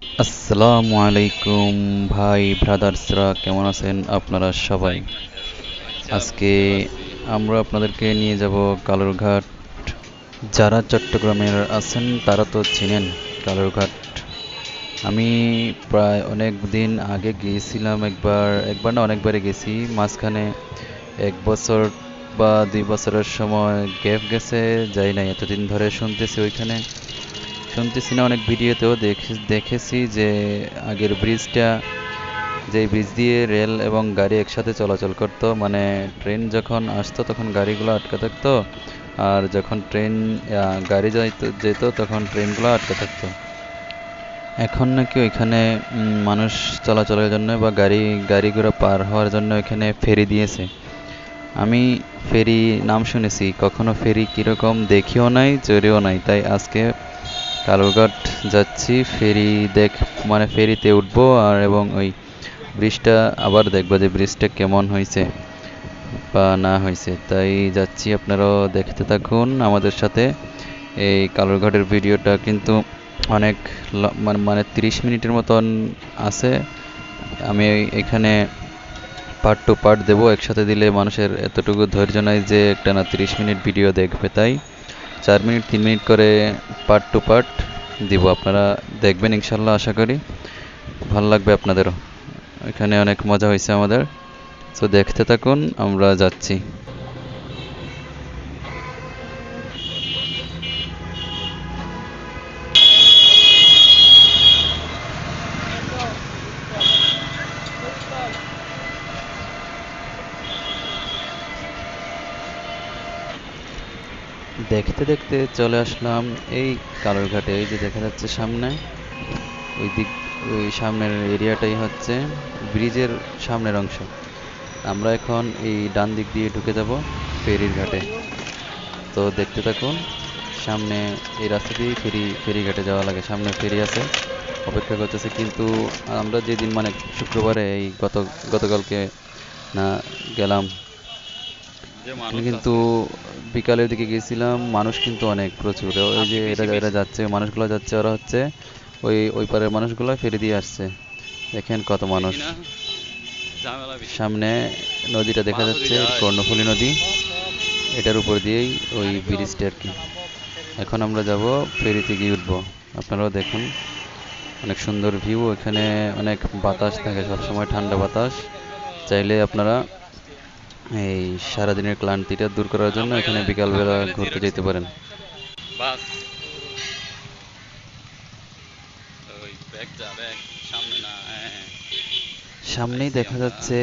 আসসালামু আলাইকুম ভাই ব্রাদার্সরা, কেমন আছেন আপনারা সবাই? আজকে আমরা আপনাদেরকে নিয়ে যাব কালুরঘাট। যারা চট্টগ্রামের আছেন তারা তো চিনেন কালুরঘাট। আমি প্রায় অনেক দিন আগে গিয়েছিলাম, একবার না অনেকবারই গেছি। মাঝখানে 1 বছর বা 2 বছরের সময় গ্যাপ গেছে, যাই নাই। এতদিন ধরে শুনতেছি না, অনেক ভিডিওতেও দেখেছি যে আগের ব্রিজটা, যে ব্রিজ দিয়ে রেল এবং গাড়ি একসাথে চলাচল করতো, মানে ট্রেন যখন আসতো তখন গাড়িগুলো আটকে থাকতো, আর যখন গাড়ি যেত তখন ট্রেনগুলো আটকে থাকতো। এখন নাকি ওইখানে মানুষ চলাচলের জন্য বা গাড়ি ঘোড়া পার হওয়ার জন্য এখানে ফেরি দিয়েছে। আমি ফেরি নাম শুনেছি, কখনো ফেরি কীরকম দেখিও নাই, চড়েও নাই, তাই আজকে কালুরঘাট যাচ্ছি। মানে ফেরিতে উঠবো, আর এবং ওই ব্রিজটা আবার দেখবো যে ব্রিজটা কেমন হয়েছে বা না হয়েছে, তাই যাচ্ছি। আপনারাও দেখতে থাকুন আমাদের সাথে। এই কালুরঘাটের ভিডিওটা কিন্তু অনেক মানে 30 মিনিটের মতন আছে। আমি এখানে পার্ট টু পার্ট দেবো, একসাথে দিলে মানুষের এতটুকু ধৈর্য নাই যে একটানা 30 মিনিট ভিডিও দেখবে, তাই 4 মিনিট 3 মিনিট করে পার্ট টু পার্ট দিব। আপনারা দেখবেন ইনশাল্লাহ, আশা করি ভালো লাগবে আপনাদেরও। এখানে অনেক মজা হয়েছে আমাদের, তো দেখতে থাকুন, আমরা যাচ্ছি। দেখতে দেখতে চলে আসলাম এই কালুরঘাটে। এই যে দেখা যাচ্ছে সামনে, ওই দিক, ওই সামনের এরিয়াটাই হচ্ছে ব্রিজের সামনের অংশ। আমরা এখন এই ডান দিক দিয়ে ঢুকে যাব ফেরির ঘাটে। তো দেখতে থাকুন। সামনে এই রাস্তা দিয়ে ফেরিঘাটে যাওয়া লাগে, সামনে ফেরি আছে, অপেক্ষা করতেছে। কিন্তু আমরা যেদিন, মানে শুক্রবারে, এই গতকালকে না গেলাম, এখানে কিন্তু বিকালের দিকে গেছিলাম, মানুষ কিন্তু অনেক প্রচুর। ওই যে এরা এরা যাচ্ছে, মানুষগুলো যাচ্ছে, ওরা হচ্ছে ওই ওই পারের মানুষগুলো ফেরি দিয়ে আসছে। দেখেন কত মানুষ। সামনে নদীটা দেখা যাচ্ছে, কর্ণফুলী নদী, এটার উপর দিয়েই ওই ব্রিজটা আর কি। এখন আমরা যাব ফেরিতে গিয়ে উঠবো। আপনারাও দেখুন, অনেক সুন্দর ভিউ এখানে, অনেক বাতাস থাকে সবসময়, ঠান্ডা বাতাস। চাইলে আপনারা এই সারাদিনের ক্লান্তিটা দূর করার জন্য এখানে বিকালবেলা ঘুরতে যেতে পারেন। সামনেই দেখা যাচ্ছে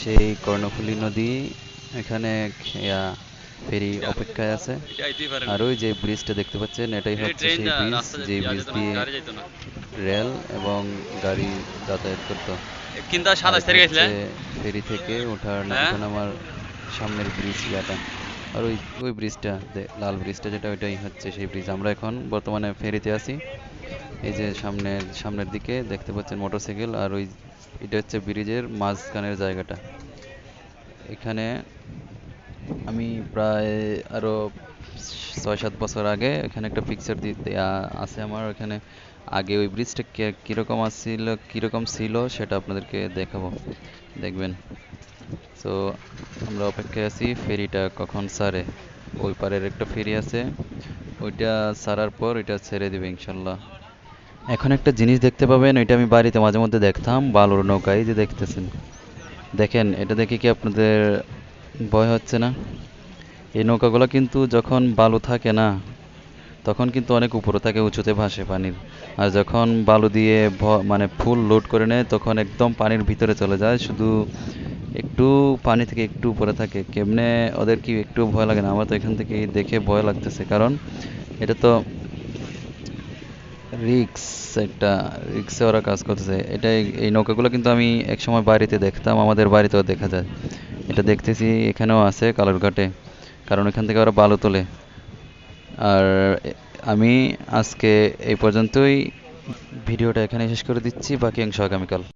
সেই কর্ণফুলী নদী, এখানে ফেরি অপেক্ষায় আছে। আর ওই যে ব্রিজটা দেখতে পাচ্ছেন, এটাই হচ্ছে সেই ব্রিজ, যে ব্রিজ দিয়ে রেল এবং গাড়ি যাতায়াত করতো। আর এটা হচ্ছে ফেরি থেকে ওঠার ওঠানামার সামনের ব্রিজ ইয়াটা। আর ওই ওই ব্রিজটা, লাল ব্রিজটা যেটা, ওইটাই হচ্ছে সেই ব্রিজ। আমরা এখন বর্তমানে ফেরিতে আছি। এই যে সামনের দিকে দেখতে পাচ্ছেন মোটরসাইকেল, আর ওই এটা হচ্ছে ব্রিজের মাঝখানের জায়গাটা। এখানে আমি প্রায় আরো 6-7 বছর আগে এখানে একটা পিকচার দিতে আছে আমার এখানে। আগে ওই ব্রিজটা কিরকম ছিল সেটা আপনাদেরকে দেখাবো, দেখবেন। তো আমরা অপেক্ষায় আছি ফেরিটা কখন ছাড়ে। ওই পারের একটা ফেরি আছে, ওইটা ছাড়ার পর ওইটা ছেড়ে দিবে ইনশাল্লাহ। এখন একটা জিনিস দেখতে পাবেন, ওইটা আমি বাড়িতে মাঝে মধ্যে দেখতাম, বালুর নৌকা। এই যে দেখতেছেন, দেখেন, এটা দেখে কি আপনাদের ভয় হচ্ছে না? এই নৌকাগুলো কিন্তু যখন বালু থাকে না, তখন কিন্তু অনেক উপরে থাকে, উঁচুতে ভাসে পানির। আর যখন বালু দিয়ে মানে ফুল লোড করে নেয়, তখন একদম পানির ভিতরে চলে যায়, শুধু একটু পানি থেকে একটু উপরে থাকে। কেমনে ওদের কি একটু ভয় লাগে না? আমার তো এখান থেকে দেখে ভয় লাগতেছে, কারণ এটা তো রিক্স, একটা রিক্সে ওরা কাজ করতেছে। এই নৌকাগুলো কিন্তু আমি একসময় বাড়িতে দেখতাম, আমাদের বাড়িতেও দেখা যায়। এটা দেখতেছি এখানেও আছে কালুরঘাটে, কারণ এখান থেকে ওরা বালু তোলে। আর আমি আজকে এই পর্যন্তই, ভিডিওটা এখানে শেষ করে দিচ্ছি, বাকি অংশ আগামীকাল।